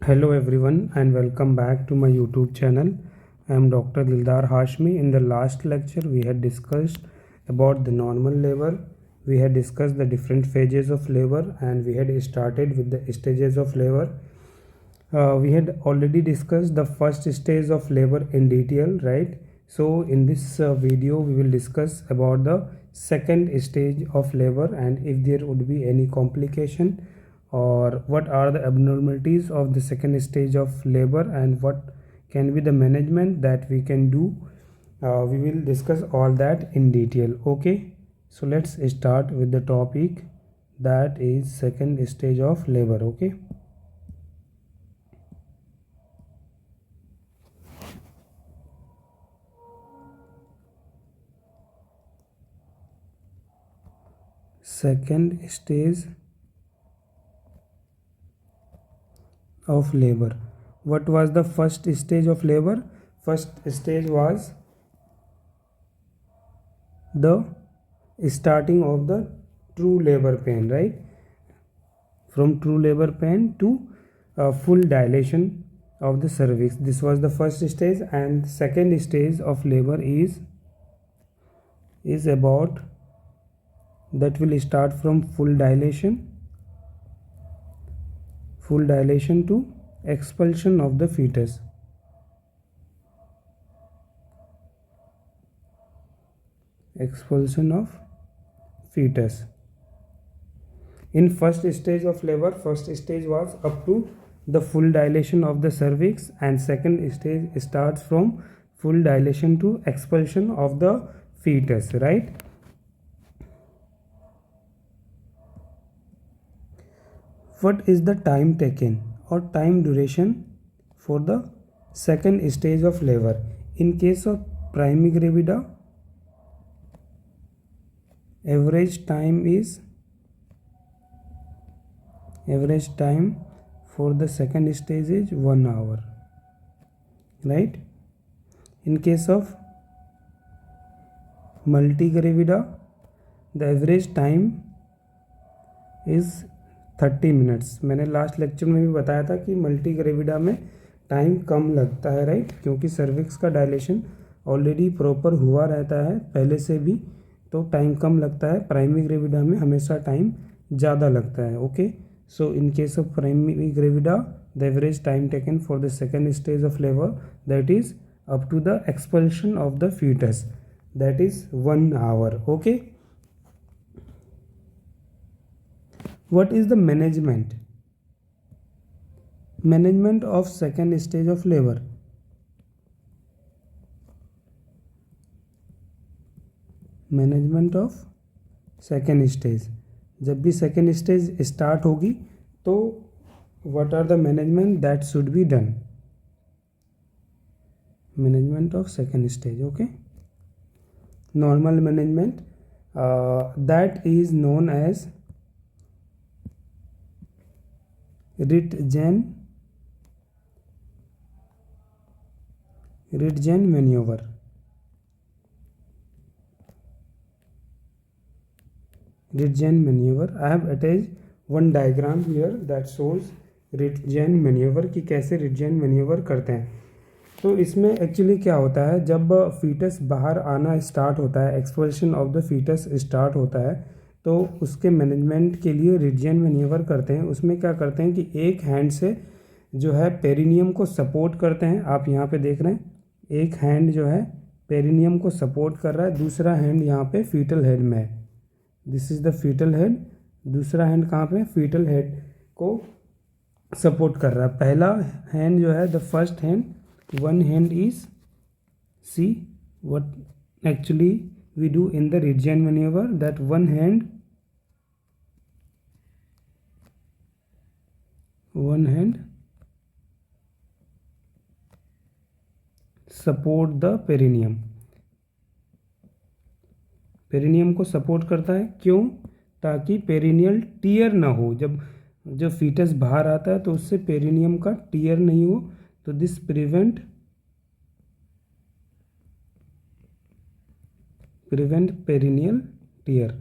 Hello everyone and welcome back to my YouTube channel. I am Dr. Dildar Hashmi. In the last lecture we had discussed about the normal labor. We had discussed the different phases of labor and we had started with the stages of labor. We had already discussed the first stage of labor in detail, right? So in this video we will discuss about the second stage of labor and if there would be any complication or what are the abnormalities of the second stage of labor and what can be the management that we can do. We will discuss all that in detail. Okay, so let's start with the topic that is second stage of labor. Okay. Second stage of labor. What was the first stage of labor? First stage was the starting of the true labor pain, right? From true labor pain to full dilation of the cervix. This was the first stage, and second stage of labor is about that will start from full dilation to expulsion of the fetus. Expulsion of fetus. In first stage of labor, first stage was up to the full dilation of the cervix, and second stage starts from full dilation to expulsion of the fetus, right? What is the time taken or time duration for the second stage of labor? In case of primigravida, average time for the second stage is 1 hour, right? In case of multigravida, the average time is 30 minutes. मैंने last lecture में भी बताया था कि मल्टीग्रेविडा में time कम लगता है, right? क्योंकि सर्विक्स का डायलेशन ऑलरेडी प्रॉपर हुआ रहता है पहले से भी, तो टाइम कम लगता है. प्राइमरी ग्रेविडा में हमेशा टाइम ज़्यादा लगता है. Okay, so in case of primary gravida the average time taken for the second stage of labour that is up to the expulsion of the foetus, that is 1 hour. Okay, what is the management of second stage of labor? Management of second stage. जब भी second stage start होगी तो what are the management that should be done? Management of second stage. Okay, normal management that is known as Ritgen maneuver. Ritgen maneuver. I have attached one diagram here that shows Ritgen maneuver कि कैसे Ritgen maneuver करते हैं. तो इसमें actually क्या होता है, जब फीटस बाहर आना स्टार्ट होता है, expulsion of the foetus start होता है, तो उसके मैनेजमेंट के लिए रिटजेन मैन्यूवर करते हैं. उसमें क्या करते हैं कि एक हैंड से जो है पेरिनियम को सपोर्ट करते हैं. आप यहाँ पे देख रहे हैं एक हैंड जो है पेरिनियम को सपोर्ट कर रहा है, दूसरा हैंड यहाँ पे फीटल हेड में है. This is the foetal head. दूसरा हैंड कहाँ पे? फीटल हेड को सपोर्ट कर रहा है. पहला हैंड जो है the first hand, one hand is, see what actually we do in the Ritgen maneuver, that one hand support the perineum. Perineum को सपोर्ट करता है. क्यों? ताकि पेरिनियल टीयर ना हो. जब फीटस बाहर आता है तो उससे पेरिनियम का टीयर नहीं हो, तो दिस प्रिवेंट पेरिनियल टीयर.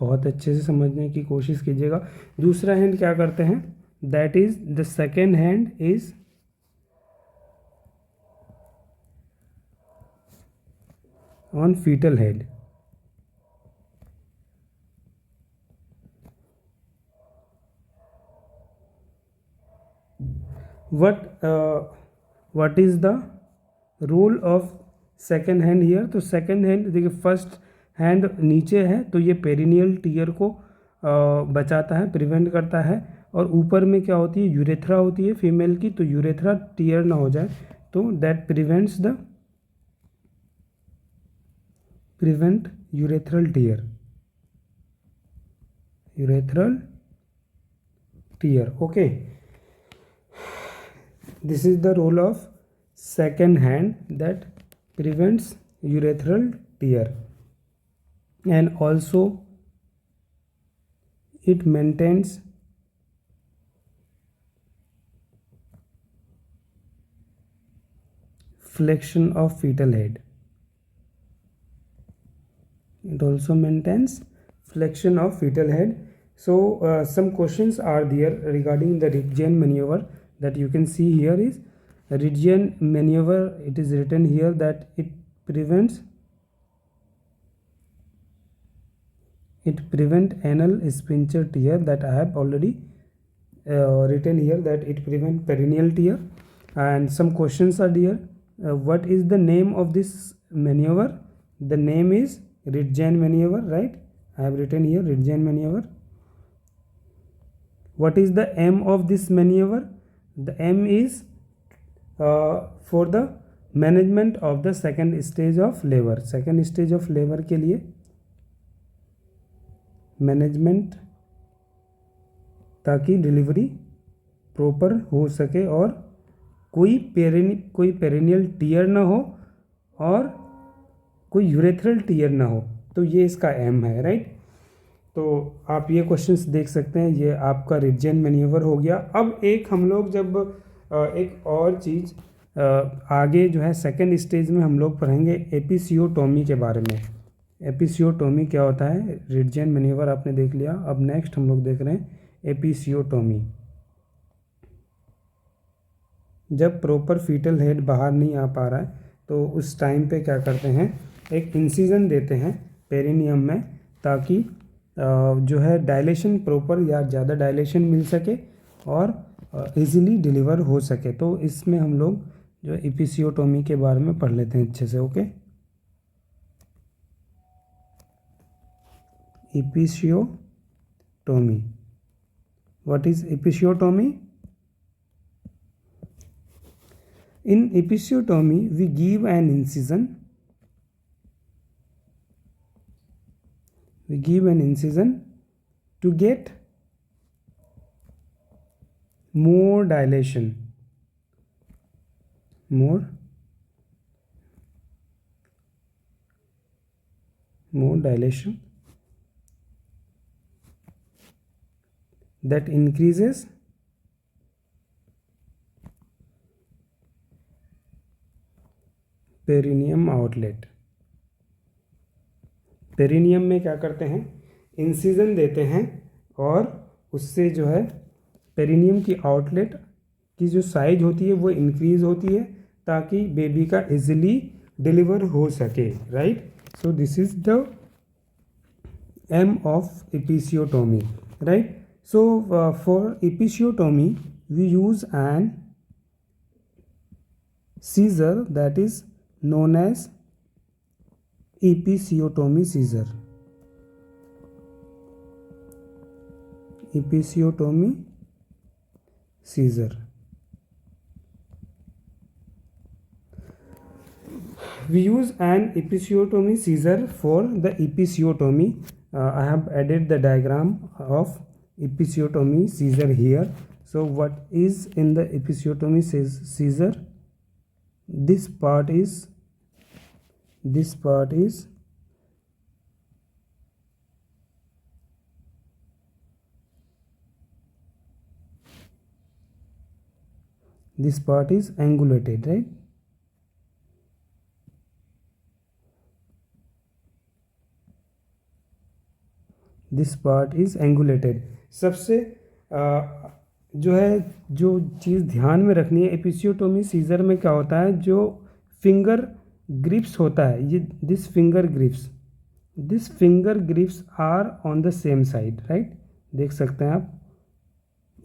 बहुत अच्छे से समझने की कोशिश कीजिएगा। दूसरा हैंड क्या करते हैं, that is the second hand is on foetal head. what is the role of second hand here. तो सेकेंड हैंड देखिए, फर्स्ट हैंड नीचे है तो ये पेरिनियल टीयर को बचाता है, प्रिवेंट करता है, और यूपर में क्या होती है, यूरेथ्रा होती है फीमेल की, तो यूरेथ्रा टीयर ना हो जाए, तो that prevent urethral tear. Okay, this is the role of second hand that prevents urethral tear, and also it maintains flexion of fetal head. It also maintains flexion of fetal head. So some questions are there regarding the Ridgeon maneuver that you can see here is Ridgeon maneuver. It is written here that it prevent anal sphincter tear, that I have already written here that it prevent perineal tear. And some questions are there. What is the name of this maneuver? The name is Ridgeon maneuver, right? I have written here Ridgeon maneuver. What is the aim of this maneuver? The aim is for the management of the second stage of labor. second stage of labor के लिए management, ताकि delivery proper हो सके और कोई perennial tier ना हो और कोई यूरेथ्रल टीयर ना हो, तो ये इसका एम है, राइट। तो आप ये क्वेश्चंस देख सकते हैं, ये आपका रिजेन मैन्यूवर हो गया। अब एक हम लोग जब एक और चीज़ आगे जो है सेकंड स्टेज में हम लोग पढ़ेंगे एपिसियोटोमी के बारे में। एपिसियोटोमी क्या होता है, रिजेन मैन्यूवर आपने देख लिया, अब नेक्स्ट हम लोग देख रहे हैं एपिसियोटोमी। जब प्रॉपर फीटल हेड बाहर नहीं आ पा रहा है तो उस टाइम पे क्या करते हैं, एक इंसिजन देते हैं पेरिनियम में, ताकि जो है डायलेशन प्रॉपर या ज़्यादा डायलेशन मिल सके और इजीली डिलीवर हो सके। तो इसमें हम लोग जो एपिसियोटोमी के बारे में पढ़ लेते हैं अच्छे से। Okay, episiotomy, what is episiotomy? In episiotomy, we give an incision. To get more dilation. More dilation that increases perineum outlet. Perineum में क्या करते हैं, इंसिजन देते हैं और उससे जो है पेरिनियम की आउटलेट की जो साइज होती है वो इंक्रीज होती है, ताकि बेबी का इजीली डिलीवर हो सके, right. So this is the aim of episiotomy, right. So for episiotomy we use an scissor that is known as episiotomy scissor. Episiotomy scissor. We use an episiotomy scissor for the episiotomy. I have added the diagram of episiotomy scissor here. So what is in the episiotomy scissor? This part is angulated, right? This part is angulated. सबसे जो चीज़ ध्यान में रखनी है, episiotomy scissor में क्या होता है, जो फिंगर ग्रिप्स होता है, ये this finger grips are on the same side, right. देख सकते हैं आप,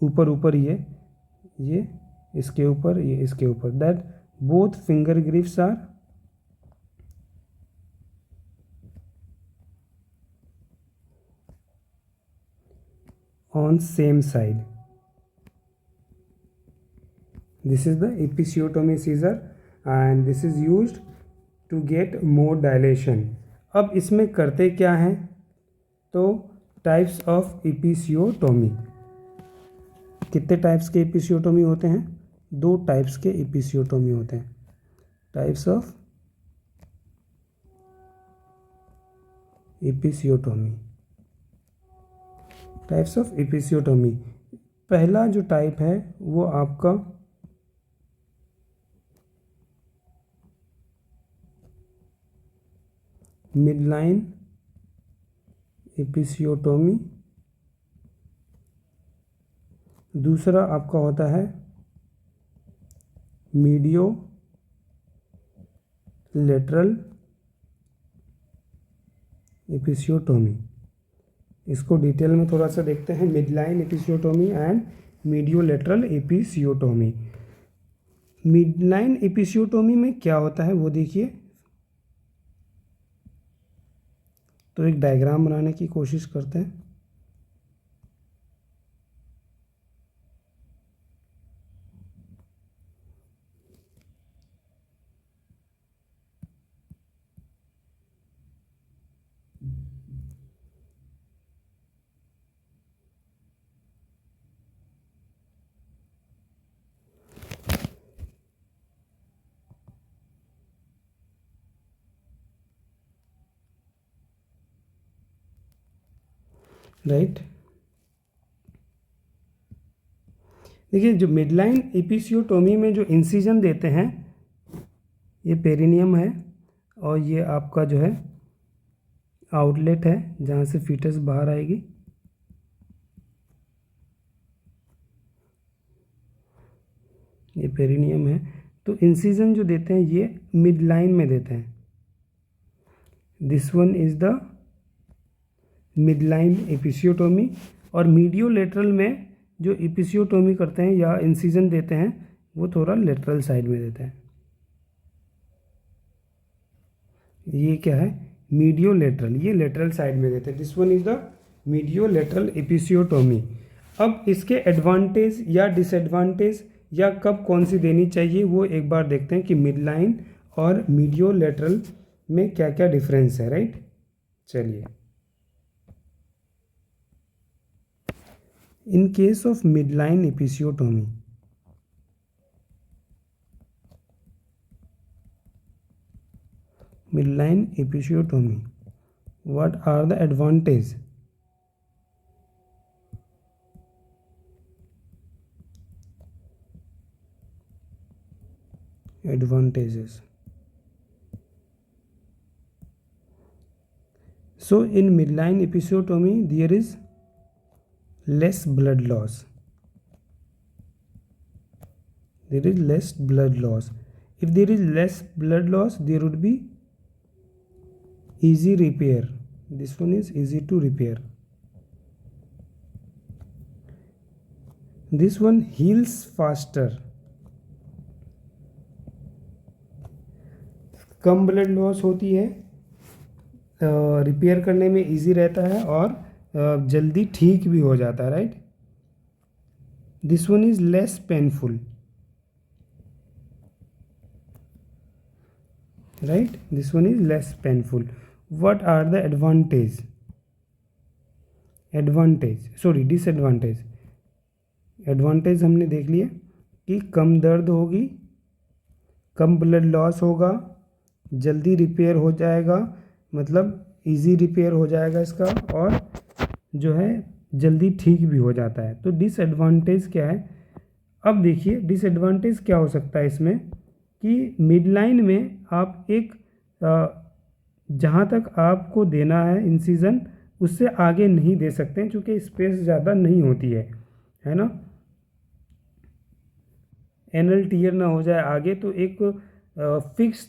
ऊपर ये इसके ऊपर, ये इसके ऊपर, that both finger grips are on same side. This is the episiotomy scissor and this is used to get more dilation. अब इसमें करते क्या हैं, तो टाइप्स ऑफ एपिसियोटोमी, कितने टाइप्स के एपिसियोटोमी होते हैं, 2 टाइप्स के एपिसियोटोमी होते हैं। Types of episiotomy, types of episiotomy. पहला जो टाइप है वो आपका मिडलाइन एपिसियोटोमी, दूसरा आपका होता है मीडियो लेटरल एपिसियोटोमी। इसको डिटेल में थोड़ा सा देखते हैं, midline episiotomy and media lateral episiotomy. Midline episiotomy में क्या होता है वो देखिए, तो एक डायग्राम बनाने की कोशिश करते हैं। राइट, देखिए जो मिडलाइन एपिसियोटोमी में जो इंसिजन देते हैं, ये पेरिनियम है और ये आपका जो है आउटलेट है जहाँ से फीटस बाहर आएगी। ये पेरिनियम है, तो इंसिजन जो देते हैं ये मिडलाइन में देते हैं। This one is the midline episiotomy. और मीडियो लेटरल में जो एपिसियोटोमी करते हैं या इंसिजन देते हैं वो थोड़ा लेटरल साइड में देते हैं। ये क्या है, मीडियो लेटरल, ये लेटरल साइड में देते हैं। This one is the media lateral episiotomy. अब इसके एडवांटेज या डिसएडवांटेज या कब कौन सी देनी चाहिए वो एक बार देखते हैं कि मिडलाइन और मीडियो लेटरल में क्या क्या डिफरेंस है, राइट। चलिए, इन case of midline episiotomy, what are the advantages? So in midline episiotomy there is less blood loss. If there is less blood loss, there would be easy repair. This one is easy to repair. This one heals faster. Come blood loss होती है, repair करने में easy रहता है और जल्दी ठीक भी हो जाता है, right. This one is less painful, right, this one is less painful. What are the disadvantage? Advantage हमने देख लिया कि कम दर्द होगी, कम ब्लड लॉस होगा, जल्दी रिपेयर हो जाएगा, मतलब इजी रिपेयर हो जाएगा इसका, और जो है जल्दी ठीक भी हो जाता है। तो डिसएडवांटेज क्या है, अब देखिए डिसएडवांटेज क्या हो सकता है इसमें कि मिडलाइन में आप एक जहाँ तक आपको देना है इंसिजन उससे आगे नहीं दे सकते हैं क्योंकि स्पेस ज़्यादा नहीं होती है ना। एनल टीयर ना हो जाए आगे, तो एक फिक्स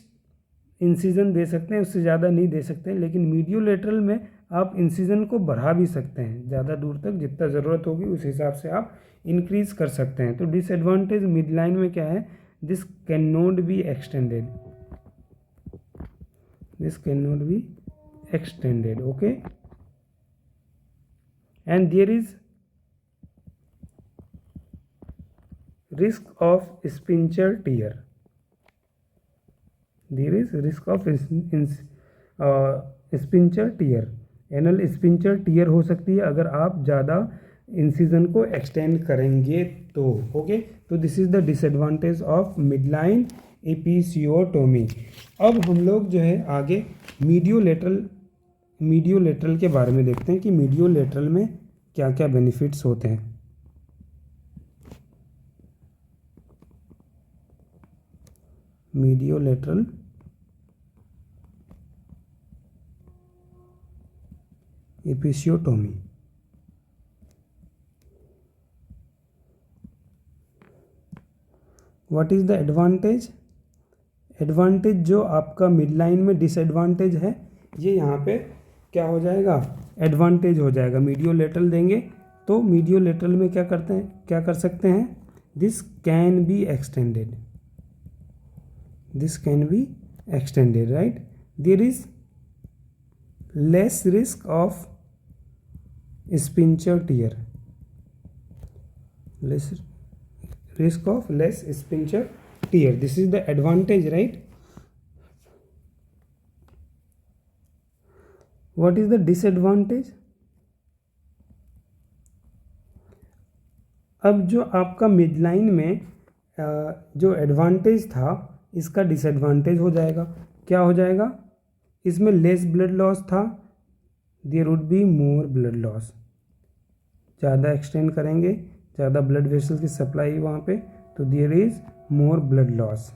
इंसिजन दे सकते हैं, उससे ज़्यादा नहीं दे सकते हैं। लेकिन मीडियोलेटरल में आप इंसिजन को बढ़ा भी सकते हैं, ज़्यादा दूर तक जितना ज़रूरत होगी उस हिसाब से आप इंक्रीज कर सकते हैं। तो डिसएडवांटेज मिड लाइन में क्या है, this can not be extended, this can not be extended, okay. And there is risk of spincher tear, there is risk of spincher tear, anal sphincter tear हो सकती है अगर आप ज़्यादा इंसिजन को एक्सटेंड करेंगे तो, ओके। तो this is the disadvantage of midline episiotomy. अब हम लोग जो है आगे मीडियोलेटरल के बारे में देखते हैं कि मीडियोलेटरल में क्या क्या बेनिफिट्स होते हैं। Mediolateral episiotomy, what is the advantage. Advantage जो आपका मिड लाइन में डिसएडवांटेज है, ये यहाँ पे क्या हो जाएगा, एडवांटेज हो जाएगा। मीडियोलेटरल देंगे तो मीडियोलेटरल में क्या करते हैं, क्या कर सकते हैं, this can be extended, this can be extended, right? There is less risk of spincher tear, less risk of less spincher tear, this is the advantage, right? What is the disadvantage? अब जो आपका midline में जो advantage था, इसका disadvantage हो जाएगा। क्या हो जाएगा, इसमें लेस ब्लड लॉस था, there would be more blood loss, ज़्यादा एक्सटेंड करेंगे, ज़्यादा ब्लड वेसल की सप्लाई वहाँ पे, तो there is more blood loss.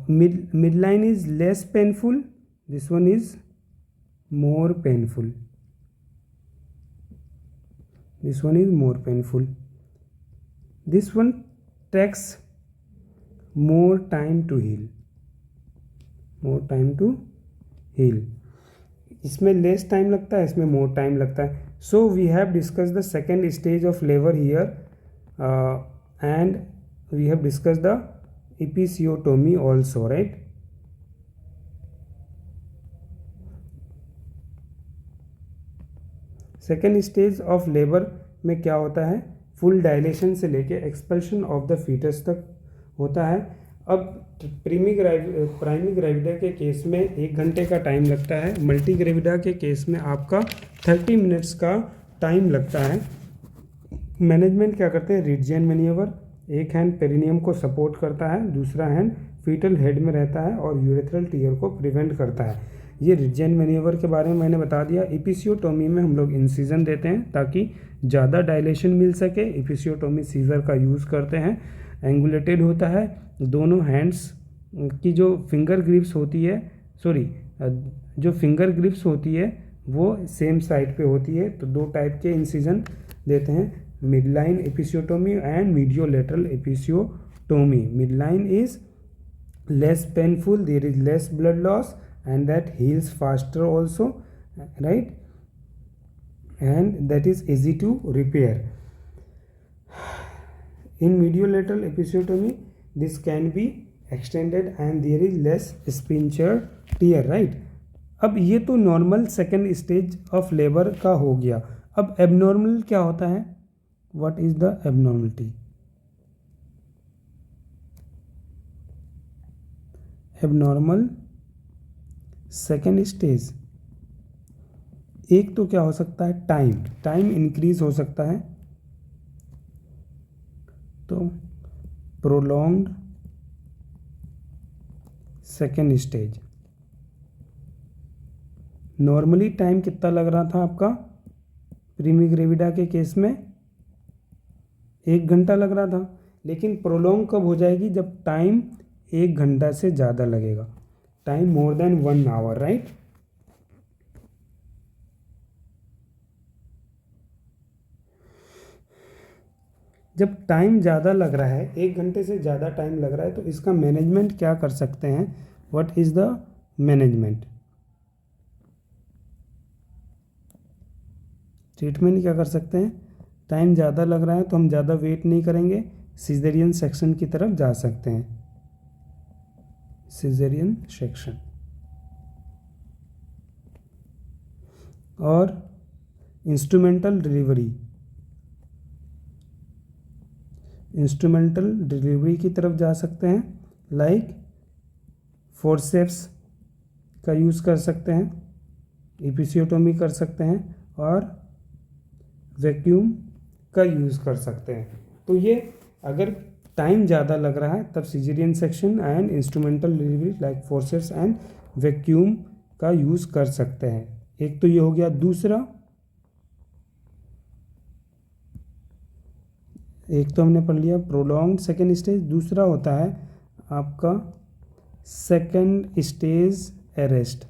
Midline is less painful, this one is more painful, this one is more painful, this one takes more time to heal, more time to heal, इसमें less time लगता है, इसमें more time लगता है। So we have discuss the second stage of labour here and we have discuss the episiotomy also, right. सेकेंड stage of लेबर में क्या होता है, फुल डायलेशन से लेके एक्सपल्शन ऑफ द फीटस तक होता है। अब प्राइमी ग्रेविडा के केस में 1 घंटे का टाइम लगता है, मल्टी ग्रेविडा के केस में आपका 30 मिनट्स का टाइम लगता है। मैनेजमेंट क्या करते हैं, रिडजियन मैन्यूवर, एक हैंड पेरिनियम को सपोर्ट करता है, दूसरा हैंड फीटल हेड में रहता है और यूरेथ्रल टीयर को प्रिवेंट करता है। ये रिडजियन मैन्यूवर के बारे में मैंने बता दिया। एपिसियोटोमी में हम लोग इंसिजन देते हैं ताकि ज़्यादा डायलेशन मिल सके। एपिसियोटोमी सीजर का यूज़ करते हैं। एंगुलेटेड होता है, दोनों हैंड्स की जो फिंगर ग्रिप्स होती है, जो फिंगर ग्रिप्स होती है वो सेम साइड पे होती है। तो 2 टाइप के इंसिजन देते हैं, midline episiotomy and mediolateral episiotomy. Midline is less painful, there is less blood loss and that heals faster also, right, and that is easy to repair. In mediolateral episiotomy this can be extended and there is less spincher tear, right। अब ये तो normal second stage of labour का हो गया। अब abnormal क्या होता है, what is the abnormality. Abnormal second stage, एक तो क्या हो सकता है, टाइम इंक्रीज हो सकता है, तो prolonged second stage. Normally time कितना लग रहा था आपका प्रीमी ग्रेविडा के केस में, 1 घंटा लग रहा था, लेकिन प्रोलॉन्ग कब हो जाएगी, जब टाइम 1 घंटा से ज़्यादा लगेगा, time more than 1 hour, right. जब टाइम ज़्यादा लग रहा है, 1 घंटे से ज़्यादा टाइम लग रहा है, तो इसका मैनेजमेंट क्या कर सकते हैं? What is the management? Treatment क्या कर सकते हैं? टाइम ज़्यादा लग रहा है तो हम ज़्यादा वेट नहीं करेंगे, सिजेरियन सेक्शन की तरफ जा सकते हैं, सिजेरियन सेक्शन। और इंस्ट्रूमेंटल डिलीवरी की तरफ जा सकते हैं, लाइक फोर्सेप्स का यूज़ कर सकते हैं, एपिसियोटोमी कर सकते हैं, और वैक्यूम का यूज़ कर सकते हैं। तो ये अगर टाइम ज़्यादा लग रहा है तब caesarean section and instrumental delivery like forceps and vacuum का यूज़ कर सकते हैं। एक तो ये हो गया। दूसरा, एक तो हमने पढ़ लिया प्रोलॉन्ग्ड सेकेंड स्टेज, दूसरा होता है आपका second stage arrest.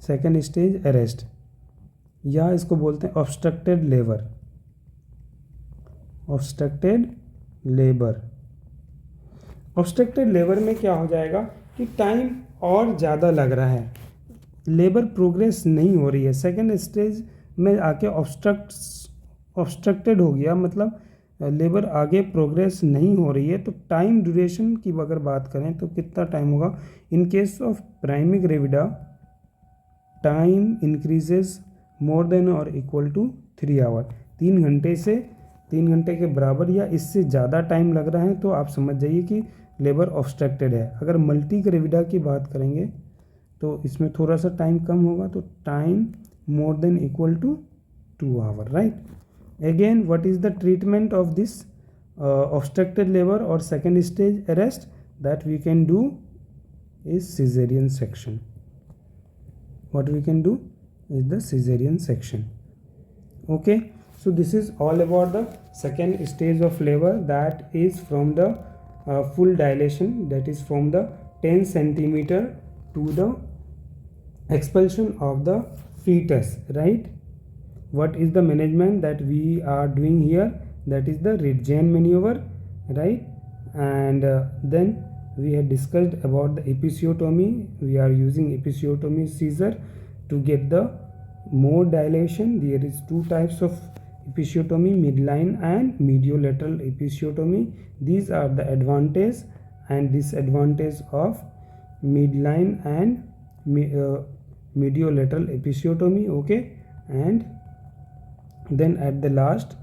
Second stage arrest, या इसको बोलते हैं obstructed labour. Obstructed labour, obstructed labour में क्या हो जाएगा कि टाइम और ज़्यादा लग रहा है, लेबर प्रोग्रेस नहीं हो रही है, सेकेंड स्टेज में आके ऑब्स्ट्रक्टेड हो गया, मतलब लेबर आगे प्रोग्रेस नहीं हो रही है। तो टाइम ड्यूरेशन की अगर बात करें तो कितना टाइम होगा? इन case of primary gravida time increases more than और इक्वल टू 3 आवर। 3 घंटे के बराबर या इससे ज़्यादा टाइम लग रहा है तो आप समझ जाइए कि लेबर ऑब्स्ट्रक्टेड है। अगर मल्टी ग्रेविडा की बात करेंगे तो इसमें थोड़ा सा टाइम कम होगा, तो time more than equal to 2 hour, right. Again, what is the treatment of this obstructed labour और second stage arrest? That we can do is caesarean section. What we can do is the cesarean section. Okay, so this is all about the second stage of labor, that is from the full dilation, that is from the 10 centimeter to the expulsion of the fetus, right? What is the management that we are doing here? That is the Ritgen maneuver, right? And then we had discussed about the episiotomy. We are using episiotomy scissor to get the more dilation. There is 2 types of episiotomy, midline and mediolateral episiotomy. These are the advantage and disadvantage of midline and mediolateral episiotomy. Okay, and then at the last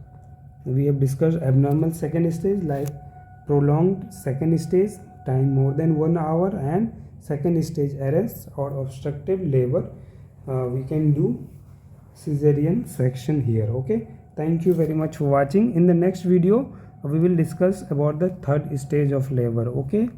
we have discussed abnormal second stage, like prolonged second stage, time more than 1 hour, and second stage arrest or obstructive labor. We can do cesarean section here. Okay, thank you very much for watching. In the next video we will discuss about the third stage of labor. Okay.